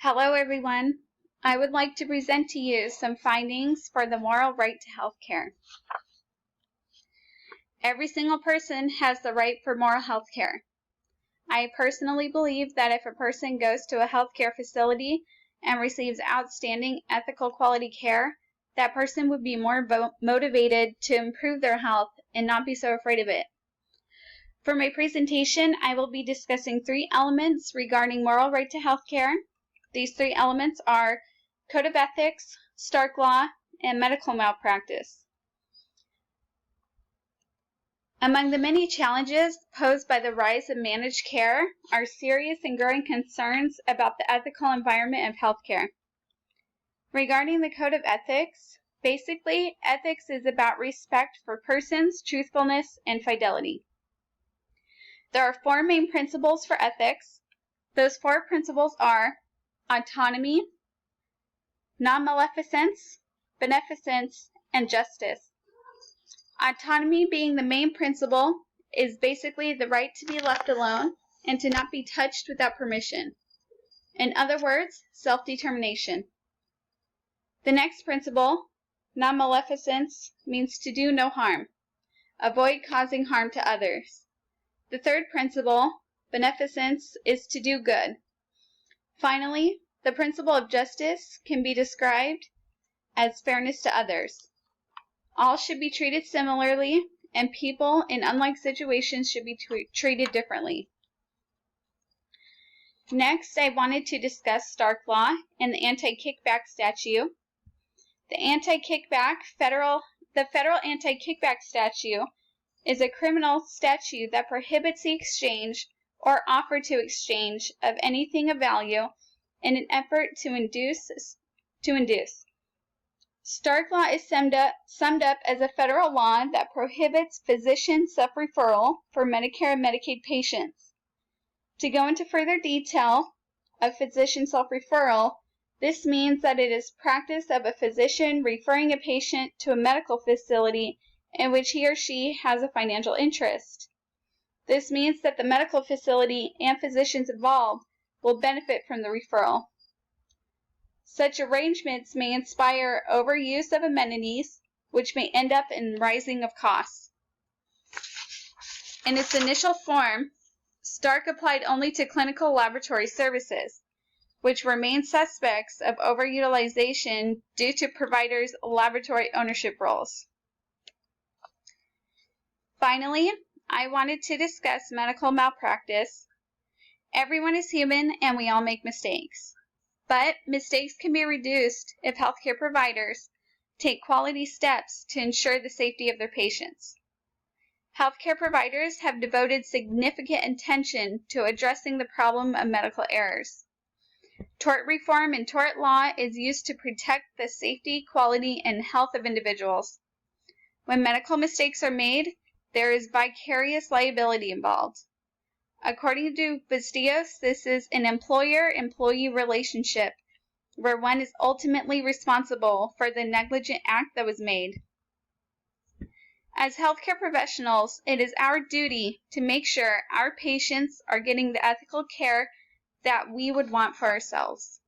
Hello, everyone. I would like to present to you some findings for the moral right to health care. Every single person has the right for moral health care. I personally believe that if a person goes to a healthcare facility and receives outstanding ethical quality care, that person would be more motivated to improve their health and not be so afraid of it. For my presentation, I will be discussing 3 elements regarding moral right to health care. These 3 elements are Code of Ethics, Stark Law, and medical malpractice. Among the many challenges posed by the rise of managed care are serious and growing concerns about the ethical environment of healthcare. Regarding the Code of Ethics, basically, ethics is about respect for persons, truthfulness, and fidelity. There are 4 main principles for ethics. Those 4 principles are autonomy, non-maleficence, beneficence, and justice. Autonomy being the main principle is basically the right to be left alone and to not be touched without permission. In other words, self-determination. The next principle, non-maleficence, means to do no harm. Avoid causing harm to others. The third principle, beneficence, is to do good. Finally, the principle of justice can be described as fairness to others. All should be treated similarly, and people in unlike situations should be treated differently. Next, I wanted to discuss Stark Law and the anti-kickback statute. The federal anti-kickback statute is a criminal statute that prohibits the exchange or offer to exchange of anything of value in an effort to induce. Stark Law is summed up as a federal law that prohibits physician self-referral for Medicare and Medicaid patients. To go into further detail of physician self-referral, this means that it is practice of a physician referring a patient to a medical facility in which he or she has a financial interest. This means that the medical facility and physicians involved will benefit from the referral. Such arrangements may inspire overuse of amenities, which may end up in rising of costs. In its initial form, Stark applied only to clinical laboratory services, which remain suspects of overutilization due to providers' laboratory ownership roles. Finally, I wanted to discuss medical malpractice. Everyone is human and we all make mistakes. But mistakes can be reduced if healthcare providers take quality steps to ensure the safety of their patients. Healthcare providers have devoted significant attention to addressing the problem of medical errors. Tort reform and tort law is used to protect the safety, quality, and health of individuals. When medical mistakes are made, there is vicarious liability involved. According to Bustillos, this is an employer-employee relationship where one is ultimately responsible for the negligent act that was made. As healthcare professionals, it is our duty to make sure our patients are getting the ethical care that we would want for ourselves.